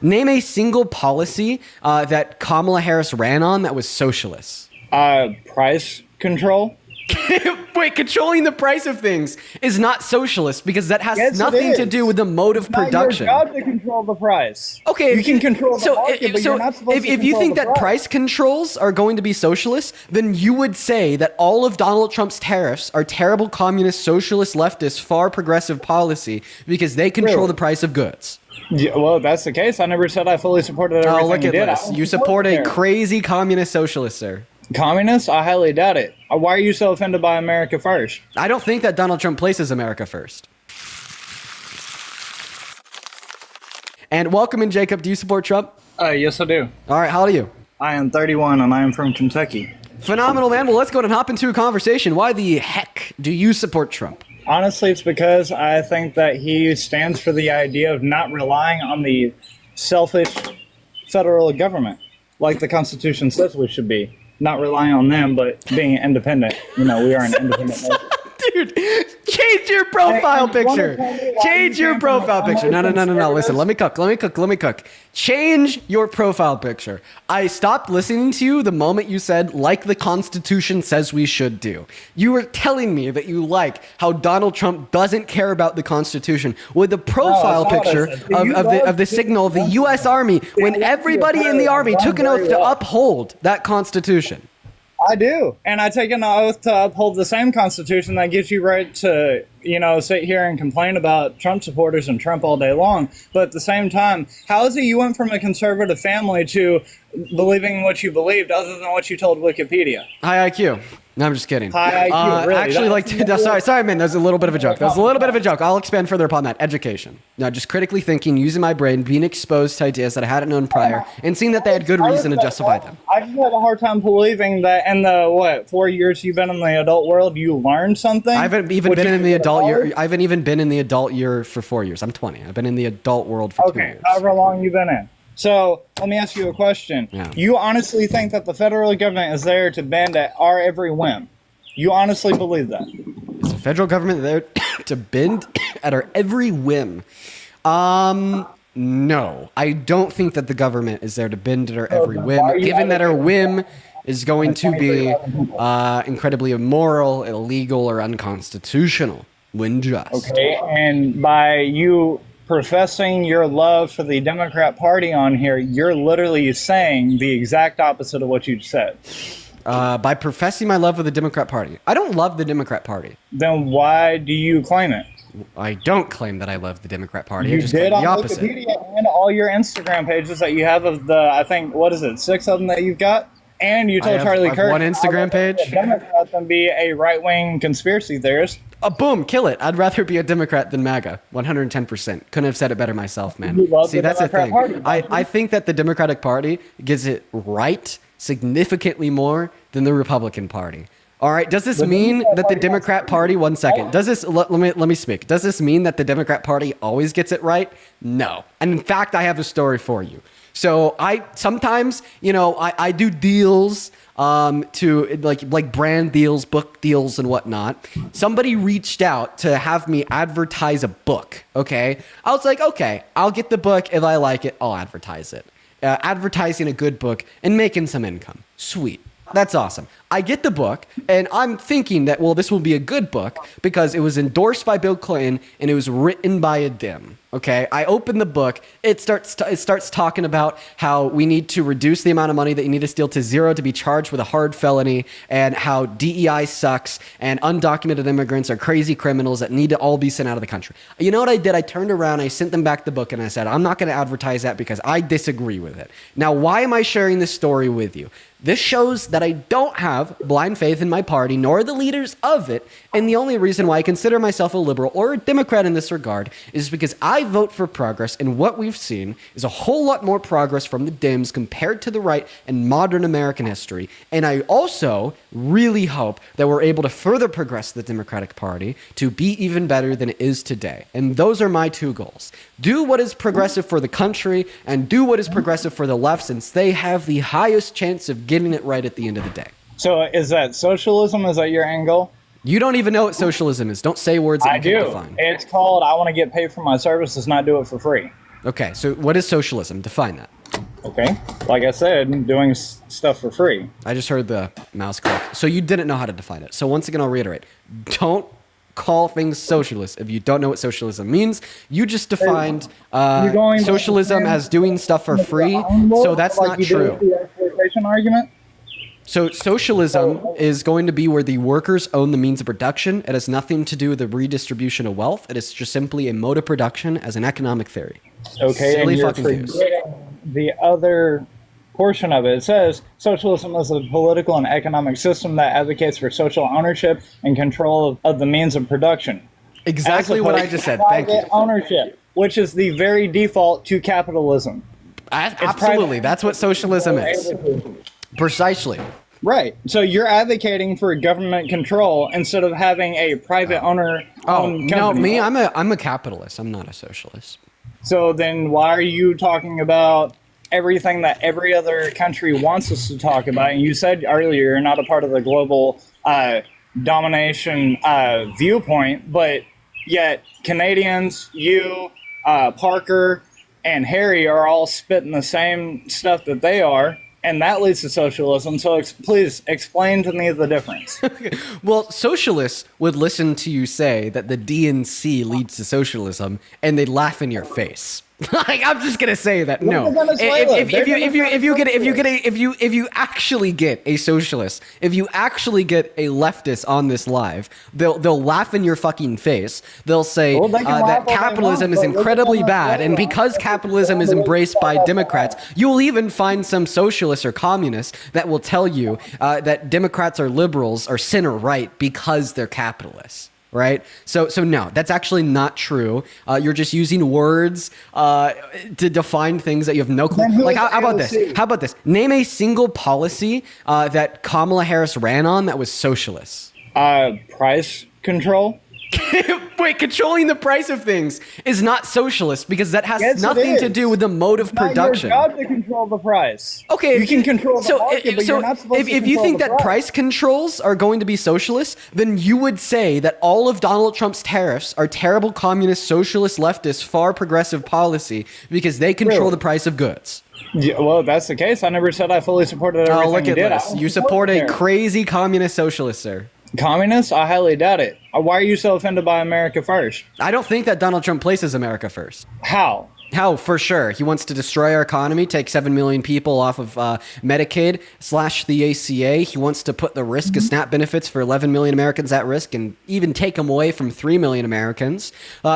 Name a single policy that Kamala Harris ran on that was socialist. Price control. Wait, controlling the price of things is not socialist because that has Yes, nothing to do with the mode of production. It's not your job to control the price. Okay, you can control the market, but you're not supposed to if you control think the that price controls are going to be socialist, then you would say that all of Donald Trump's tariffs are terrible communist, socialist, leftist, far progressive policy because they control the price of goods. Yeah, well, if that's the case, I never said I fully supported everything Oh, look you at did. this. You support a crazy communist socialist, sir. Communist? I highly doubt it. Why are you so offended by America first? I don't think that Donald Trump places America first. And welcome in, Jacob. Do you support Trump? Yes, I do. All right, how old are you? I am 31 and I am from Kentucky. Phenomenal, man. Well, let's go and hop into a conversation. Why the heck do you support Trump? Honestly, it's because I think that he stands for the idea of not relying on the selfish federal government, like the Constitution says we should be. Not relying on them, but being independent. You know, we are an independent nation. Dude, change your profile picture. Change your profile picture. No. Listen, let me cook. Change your profile picture. I stopped listening to you the moment you said, like the Constitution says we should do. You were telling me that you like how Donald Trump doesn't care about the Constitution with the profile picture of the signal of the U.S. Army when everybody in the Army took an oath to uphold that Constitution. I do. And I take an oath to uphold the same Constitution that gives you right to, sit here and complain about Trump supporters and Trump all day long. But at the same time, how is it you went from a conservative family to believing what you believed other than what you told Wikipedia? High IQ. No, I'm just kidding. High IQ, really? Actually, sorry, man. There's a little bit of a joke. I'll expand further upon that. Education. Now, just critically thinking, using my brain, being exposed to ideas that I hadn't known prior, and seeing that they had good reason to justify them. I just have a hard time believing that in the 4 years you've been in the adult world, you learned something. I haven't even been in the adult year. I haven't even been in the adult year for 4 years. I'm 20. I've been in the adult world for 2 years. However long you've been in. So let me ask you a question. Yeah. You honestly think that the federal government is there to bend at our every whim? You honestly believe that? Is the federal government there to bend at our every whim? No. I don't think that the government is there to bend at our every whim, given that our whim is going to be incredibly immoral, illegal, or unconstitutional when just. Okay, and by you professing your love for the Democrat Party on here, you're literally saying the exact opposite of what you said. By professing my love for the Democrat Party. I don't love the Democrat Party. Then why do you claim it? I don't claim that I love the Democrat Party. You I just did claim on the opposite. Wikipedia and all your Instagram pages that you have of the, I think, 6 of them that you've got? And you told Charlie Kirk one Instagram page. A Democrat than be a right-wing conspiracy theorist. Boom, kill it. I'd rather be a Democrat than MAGA. 110%. Couldn't have said it better myself, man. See, that's the thing. I think that the Democratic Party gets it right significantly more than the Republican Party. All right. Does this mean that the Democrat Party, one second, let me speak. Does this mean that the Democrat Party always gets it right? No. And in fact, I have a story for you. So I sometimes, I do deals to like brand deals, book deals and whatnot. Somebody reached out to have me advertise a book. Okay. I was like, okay, I'll get the book. If I like it, I'll advertise it. Advertising a good book and making some income. Sweet. That's awesome. I get the book, and I'm thinking that, well, this will be a good book because it was endorsed by Bill Clinton and it was written by a Dem. Okay, I open the book. It starts talking about how we need to reduce the amount of money that you need to steal to zero to be charged with a hard felony, and how DEI sucks and undocumented immigrants are crazy criminals that need to all be sent out of the country. You know what I did? I turned around, I sent them back the book, and I said, I'm not going to advertise that because I disagree with it. Now, why am I sharing this story with you? This shows that I don't have blind faith in my party, nor the leaders of it, and the only reason why I consider myself a liberal or a Democrat in this regard is because I vote for progress, and what we've seen is a whole lot more progress from the Dems compared to the right in modern American history, and I also really hope that we're able to further progress the Democratic Party to be even better than it is today, and those are my two goals. Do what is progressive for the country, and do what is progressive for the left, since they have the highest chance of getting it right at the end of the day. So is that socialism? Is that your end goal? You don't even know what socialism is. Don't say words that you can't define. It's called, I want to get paid for my services, not do it for free. Okay, so what is socialism? Define that. Okay, like I said, doing stuff for free. I just heard the mouse click. So you didn't know how to define it. So once again, I'll reiterate. Don't call things socialist if you don't know what socialism means. You just defined socialism as doing stuff for free. So that's not true. The exploitation argument? So socialism is going to be where the workers own the means of production. It has nothing to do with the redistribution of wealth. It is just simply a mode of production as an economic theory. Okay, Silly and you're fucking goose. forgetting the other portion of it. It says socialism is a political and economic system that advocates for social ownership and control of the means of production. Exactly what I just said. Thank you. Private ownership, which is the very default to capitalism. Absolutely. That's what socialism is. Precisely. Right. So you're advocating for government control instead of having a private owner. No, me, I'm a capitalist. I'm not a socialist. So then why are you talking about everything that every other country wants us to talk about? And you said earlier you're not a part of the global domination viewpoint, but yet Canadians, you, Parker, and Harry are all spitting the same stuff that they are. And that leads to socialism. So please explain to me the difference. Well, socialists would listen to you say that the DNC leads to socialism, and they'd laugh in your face. Like, I'm just gonna say that no. If you actually get a socialist, if you actually get a leftist on this live, they'll laugh in your fucking face. They'll say that capitalism is incredibly bad, and because capitalism is embraced by Democrats, you'll even find some socialists or communists that will tell you that Democrats or liberals are center right because they're capitalists. Right? So no, that's actually not true. You're just using words to define things that you have no clue. Like, how about this? How about this? Name a single policy that Kamala Harris ran on that was socialist. Price control? Wait, controlling the price of things is not socialist because that has nothing to do with the mode of production. It's not your job to control the price. Okay, you can control the market, but you're not supposed to control if you think the that price controls are going to be socialist, then you would say that all of Donald Trump's tariffs are terrible communist, socialist, leftist, far progressive policy because they control the price of goods. Yeah, well, if that's the case, I never said I fully supported everything look you at did. this. You support a crazy communist socialist, sir. Communists? I highly doubt it. Why are you so offended by America first? I don't think that Donald Trump places America first. How? How? For sure. He wants to destroy our economy, take 7 million people off of Medicaid, slash the ACA. He wants to put the risk of SNAP benefits for 11 million Americans at risk and even take them away from 3 million Americans.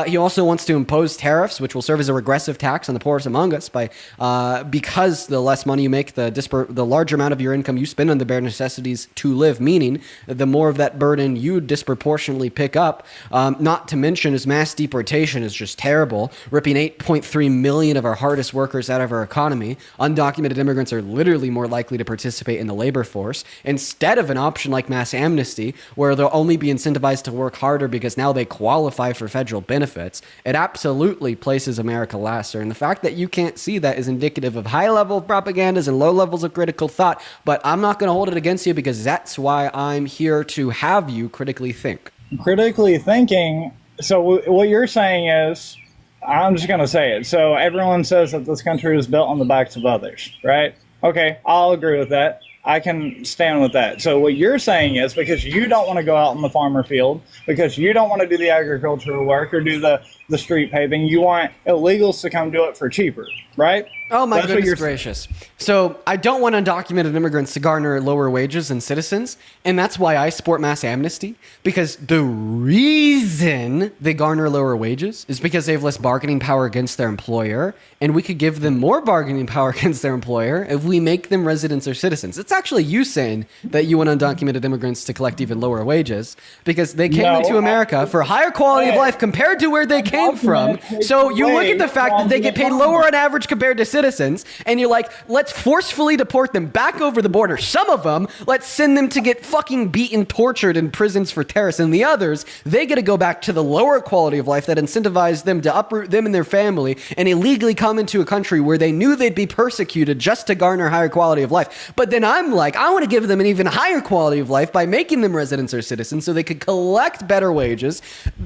He also wants to impose tariffs, which will serve as a regressive tax on the poorest among us because the less money you make, the larger amount of your income you spend on the bare necessities to live, meaning the more of that burden you disproportionately pick up. Not to mention his mass deportation is just terrible, ripping 8.3 million of our hardest workers out of our economy. Undocumented immigrants are literally more likely to participate in the labor force instead of an option like mass amnesty, where they'll only be incentivized to work harder because now they qualify for federal benefits. It absolutely places America last, sir. And the fact that you can't see that is indicative of high level propagandas and low levels of critical thought. But I'm not going to hold it against you because that's why I'm here to have you critically think. Critically thinking. So what you're saying is, I'm just going to say it. So everyone says that this country was built on the backs of others, right? Okay, I'll agree with that. I can stand with that. So what you're saying is because you don't want to go out in the farmer field, because you don't want to do the agricultural work or do the street paving, you want illegals to come do it for cheaper, right? Oh my goodness gracious. So I don't want undocumented immigrants to garner lower wages than citizens, and that's why I support mass amnesty, because the reason they garner lower wages is because they have less bargaining power against their employer, and we could give them more bargaining power against their employer if we make them residents or citizens. It's actually you saying that you want undocumented immigrants to collect even lower wages because they came into America for a higher quality of life compared to where they came from. So you look at the fact that they get paid lower on average compared to citizens, and you're like, let's forcefully deport them back over the border. Some of them, let's send them to get fucking beaten, tortured in prisons for terrorists, and the others, they get to go back to the lower quality of life that incentivized them to uproot them and their family and illegally come into a country where they knew they'd be persecuted just to garner higher quality of life. But then I'm like, I want to give them an even higher quality of life by making them residents or citizens so they could collect better wages,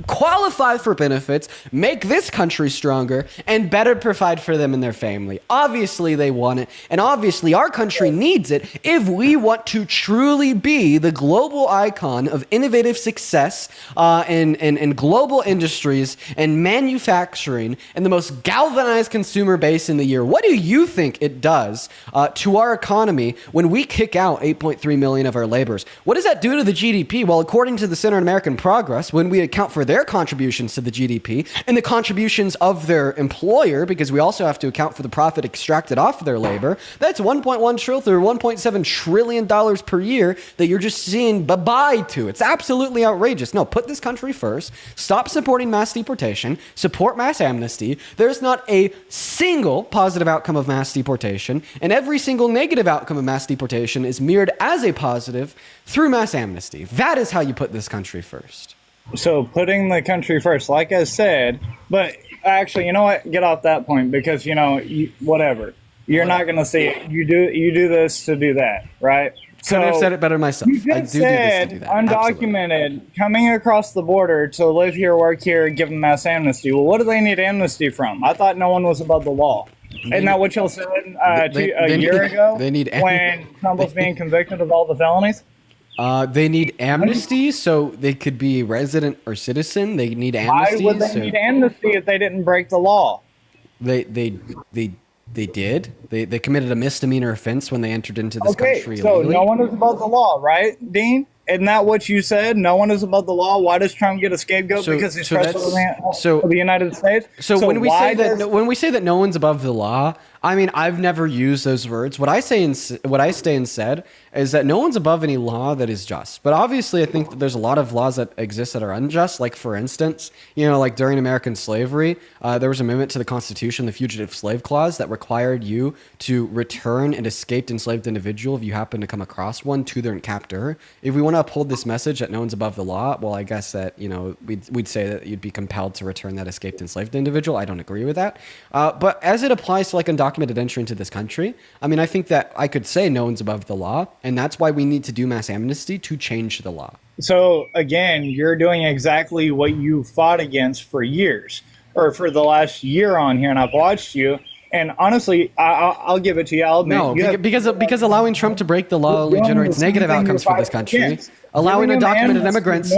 qualify for benefits, make this country stronger, and better provide for them and their family. Obviously, they want it, and obviously, our country needs it if we want to truly be the global icon of innovative success in global industries and manufacturing and the most galvanized consumer base in the year. What do you think it does to our economy when we kick out 8.3 million of our laborers? What does that do to the GDP? Well, according to the Center on American Progress, when we account for their contributions to the GDP and the contributions of their employer, because we also have to account for the profit extracted off of their labor, that's 1.1 trillion or 1.7 trillion dollars per year that you're just seeing bye-bye to. It's absolutely outrageous. No, put this country first. Stop supporting mass deportation. Support mass amnesty. There's not a single positive outcome of mass deportation, and every single negative outcome of mass deportation is mirrored as a positive through mass amnesty. That is how you put this country first. So putting the country first, like I said, but actually, you know what? Get off that point because, whatever. You're not going to see it. You do this to do that, right? So I've said it better myself. You just said do that. Undocumented, absolutely. Coming across the border to live here, work here, give them mass amnesty. Well, what do they need amnesty from? I thought no one was above the law. Isn't that what y'all said a year ago when Trump was being convicted of all the felonies? They need amnesty so they could be resident or citizen. They need amnesty. Why would they need amnesty if they didn't break the law? They did. They committed a misdemeanor offense when they entered into this country illegally. So no one is above the law, right, Dean? Isn't that what you said? No one is above the law. Why does Trump get a scapegoat? Because he's president of the United States. So when we say that no one's above the law, I mean, I've never used those words. What I say and said is that no one's above any law that is just. But obviously, I think that there's a lot of laws that exist that are unjust. Like, for instance, like during American slavery, there was an amendment to the Constitution, the Fugitive Slave Clause, that required you to return an escaped enslaved individual if you happen to come across one to their captor. If we want to uphold this message that no one's above the law, well, I guess that, we'd say that you'd be compelled to return that escaped enslaved individual. I don't agree with that. But as it applies to like undocumented entry into this country, I mean, I think that I could say no one's above the law, and that's why we need to do mass amnesty to change the law. So again, you're doing exactly what you fought against for years, or for the last year on here, and I've watched you. And honestly, I'll give it to you. I'll admit, no, because allowing Trump to break the law only generates negative outcomes for this country. Allowing undocumented immigrants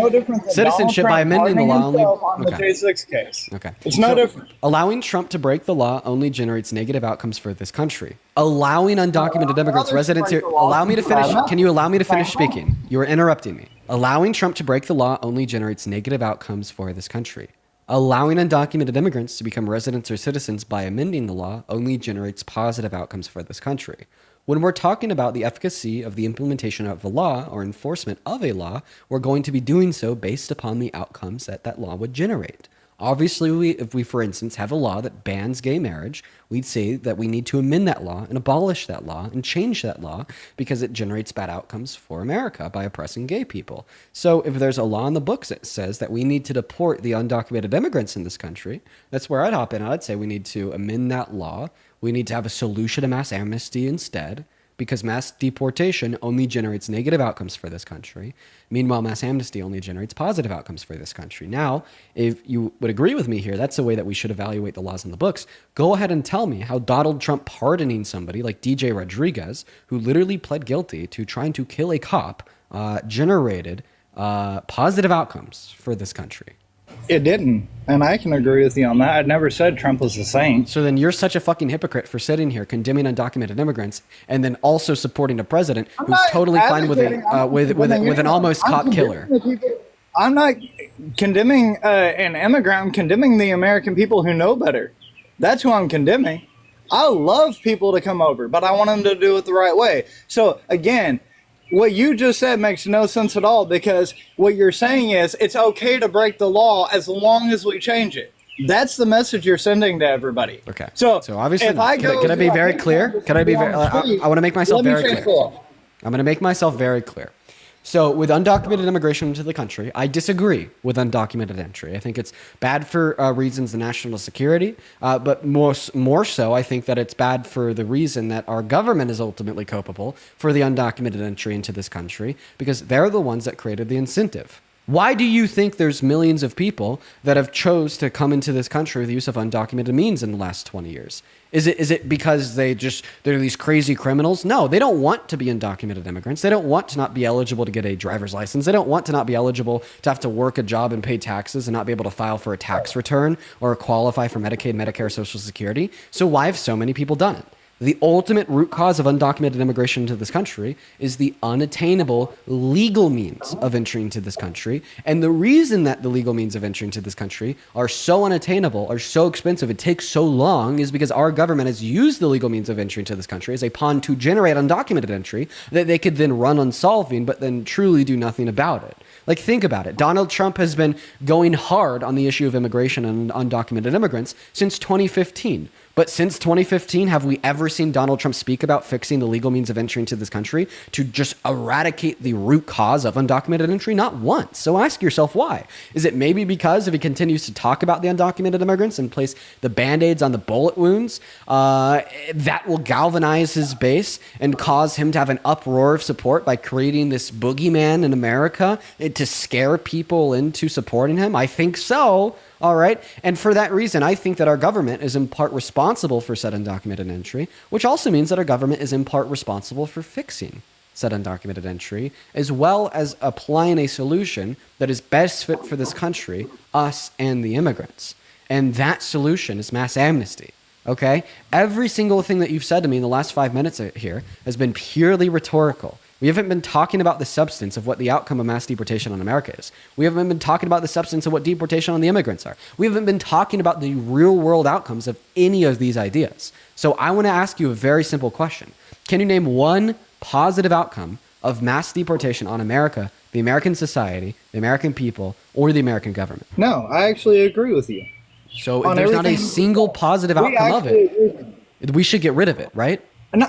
citizenship by amending the law only. On the J6 case. Okay, it's no different. Allowing Trump to break the law only generates negative outcomes for this country. Allowing undocumented immigrants residents here. Allow me to finish. Can you allow me to finish speaking? You are interrupting me. Allowing Trump to break the law only generates negative outcomes for this country. Allowing undocumented immigrants to become residents or citizens by amending the law only generates positive outcomes for this country. When we're talking about the efficacy of the implementation of a law or enforcement of a law, we're going to be doing so based upon the outcomes that that law would generate. Obviously, if we, for instance, have a law that bans gay marriage, we'd say that we need to amend that law and abolish that law and change that law because it generates bad outcomes for America by oppressing gay people. So if there's a law in the books that says that we need to deport the undocumented immigrants in this country, that's where I'd hop in. I'd say we need to amend that law. We need to have a solution to mass amnesty instead, because mass deportation only generates negative outcomes for this country. Meanwhile, mass amnesty only generates positive outcomes for this country. Now, if you would agree with me here, that's the way that we should evaluate the laws in the books. Go ahead and tell me how Donald Trump pardoning somebody like DJ Rodriguez, who literally pled guilty to trying to kill a cop, generated positive outcomes for this country. It didn't, and I can agree with you on that. I never said Trump was the same. So then you're such a fucking hypocrite for sitting here condemning undocumented immigrants and then also supporting a president who's totally fine with an almost cop killer. I'm not condemning an immigrant. I'm condemning the American people who know better. That's who I'm condemning. I love people to come over, but I want them to do it the right way. So again, what you just said makes no sense at all, because what you're saying is it's okay to break the law as long as we change it. That's the message you're sending to everybody. Okay. So obviously, can I be very clear? Can I be very? I want to make myself very clear. I'm going to make myself very clear. So with undocumented immigration into the country, I disagree with undocumented entry. I think it's bad for reasons of national security, but more so, I think that it's bad for the reason that our government is ultimately culpable for the undocumented entry into this country, because they're the ones that created the incentive. Why do you think there's millions of people that have chose to come into this country with the use of undocumented means in the last 20 years? Is it because they're these crazy criminals? No, they don't want to be undocumented immigrants. They don't want to not be eligible to get a driver's license. They don't want to not be eligible to have to work a job and pay taxes and not be able to file for a tax return or qualify for Medicaid, Medicare, Social Security. So why have so many people done it? The ultimate root cause of undocumented immigration into this country is the unattainable legal means of entering into this country. And the reason that the legal means of entering into this country are so unattainable, are so expensive, it takes so long, is because our government has used the legal means of entry into this country as a pawn to generate undocumented entry that they could then run on solving, but then truly do nothing about it. Like, think about it. Donald Trump has been going hard on the issue of immigration and undocumented immigrants since 2015. But since 2015, have we ever seen Donald Trump speak about fixing the legal means of entry into this country to just eradicate the root cause of undocumented entry? Not once. So ask yourself why. Is it maybe because if he continues to talk about the undocumented immigrants and place the Band-Aids on the bullet wounds, that will galvanize his base and cause him to have an uproar of support by creating this boogeyman in America to scare people into supporting him? I think so. All right. And for that reason, I think that our government is in part responsible for said undocumented entry, which also means that our government is in part responsible for fixing said undocumented entry, as well as applying a solution that is best fit for this country, us and the immigrants. And that solution is mass amnesty. Okay? Every single thing that you've said to me in the last 5 minutes here has been purely rhetorical. We haven't been talking about the substance of what the outcome of mass deportation on America is. We haven't been talking about the substance of what deportation on the immigrants are. We haven't been talking about the real world outcomes of any of these ideas. So I want to ask you a very simple question. Can you name one positive outcome of mass deportation on America, the American society, the American people, or the American government? No, I actually agree with you. So if there's not a single positive outcome of it, we should get rid of it, right? No,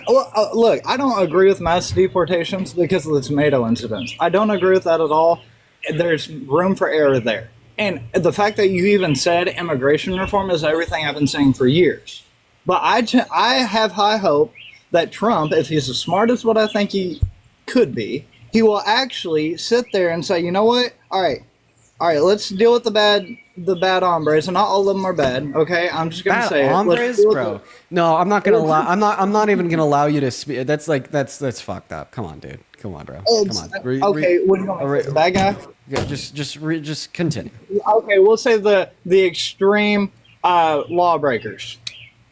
look, I don't agree with mass deportations because of the tomato incidents. I don't agree with that at all. There's room for error there. And the fact that you even said immigration reform is everything I've been saying for years. But I have high hope that Trump, if he's as smart as what I think he could be, he will actually sit there and say, you know what? All right, let's deal with the bad hombres, and not all of them are bad. Okay, I'm just gonna say hombres, bro. No, I'm not gonna allow. I'm not even gonna allow you to speak. That's fucked up. Come on, dude. Come on, bro. Come on. Okay, what do you want? The bad guy? Yeah, just continue. Okay, we'll say the extreme lawbreakers.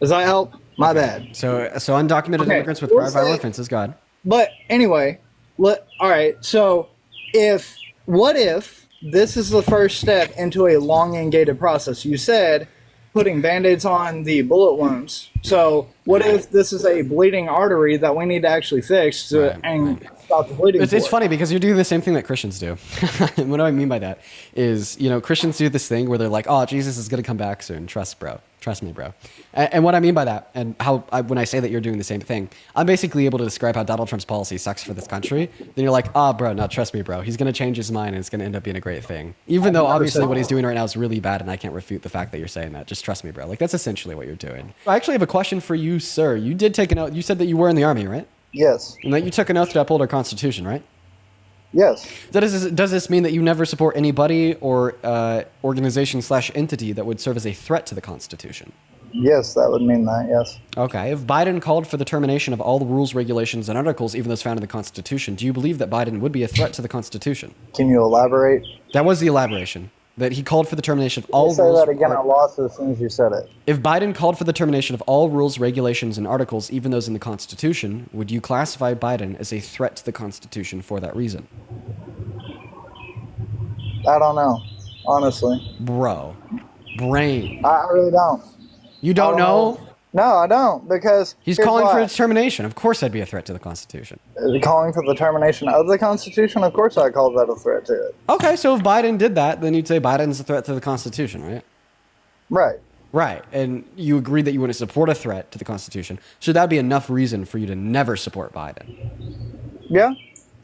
Does that help? My bad. So undocumented immigrants with prior violent offenses, God. But anyway, all right. So what if this is the first step into a long and gated process? You said putting Band-Aids on the bullet wounds. So what if this is a bleeding artery that we need to actually fix and stop the bleeding? It's funny because you're doing the same thing that Christians do. And what do I mean by that is, Christians do this thing where they're like, oh, Jesus is going to come back soon. Trust me, bro. And what I mean by that, and when I say that you're doing the same thing, I'm basically able to describe how Donald Trump's policy sucks for this country. Then you're like, bro, no, trust me, bro. He's going to change his mind and it's going to end up being a great thing. Even though obviously what he's doing right now is really bad and I can't refute the fact that you're saying that. Just trust me, bro. Like, that's essentially what you're doing. I actually have a question for you, sir. You did take an oath. You said that you were in the Army, right? Yes. And that you took an oath to uphold our Constitution, right? Yes. Does this mean that you never support anybody or organization/entity that would serve as a threat to the Constitution? Yes, that would mean that, yes. Okay. If Biden called for the termination of all the rules, regulations, and articles, even those found in the Constitution, do you believe that Biden would be a threat to the Constitution? Can you elaborate? That was the elaboration. That he called for the termination of all rules. Say that again. I lost it as soon as you said it. If Biden called for the termination of all rules, regulations, and articles, even those in the Constitution, would you classify Biden as a threat to the Constitution for that reason? I don't know, honestly. Bro. Brain. I really don't. You don't know? No, I don't, because he's calling for its termination. Of course that'd be a threat to the Constitution. Calling for the termination of the Constitution? Of course I call that a threat to it. Okay, so if Biden did that, then you'd say Biden's a threat to the Constitution, right? Right. Right, and you agreed that you wouldn't support a threat to the Constitution. Should that be enough reason for you to never support Biden? Yeah,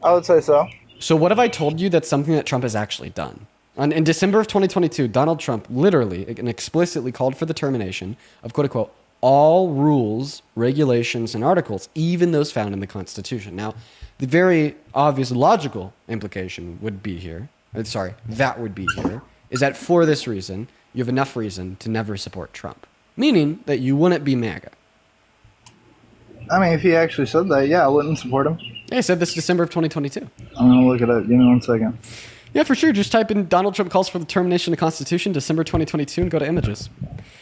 I would say so. So what if I told you that's something that Trump has actually done? In December of 2022, Donald Trump literally and explicitly called for the termination of, quote-unquote, all rules, regulations, and articles, even those found in the Constitution. Now, the very obvious logical implication would be here sorry, that would be here, is that for this reason, you have enough reason to never support Trump. Meaning that you wouldn't be MAGA. I mean, if he actually said that, yeah, I wouldn't support him. Yeah, he said this December of 2022. I'm going to look it up. Give me 1 second. Yeah, for sure. Just type in Donald Trump calls for the termination of the Constitution, December 2022, and go to images.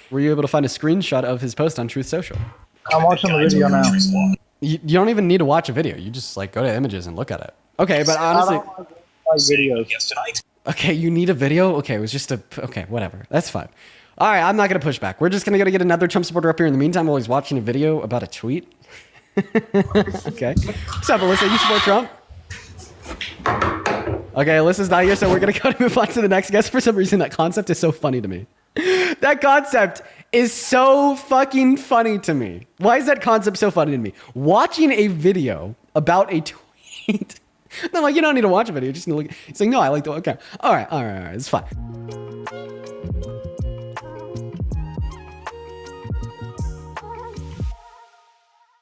Were you able to find a screenshot of his post on Truth Social? I'm watching the video now. You don't even need to watch a video. You just like go to images and look at it. Okay, but honestly, I don't like videos. okay, you need a video? Okay, it was just okay, whatever. That's fine. All right, I'm not going to push back. We're just going to go to get another Trump supporter up here in the meantime while he's watching a video about a tweet. Okay. What's up, Alyssa? You support Trump? Okay, Alyssa's not here, so we're going to go to move on to the next guest. For some reason, that concept is so funny to me. That concept is so fucking funny to me. Why is that concept so funny to me? Watching a video about a tweet. I'm like, you don't need to watch a video. Just look. He's like, no, I like the. Okay. All right. It's fine.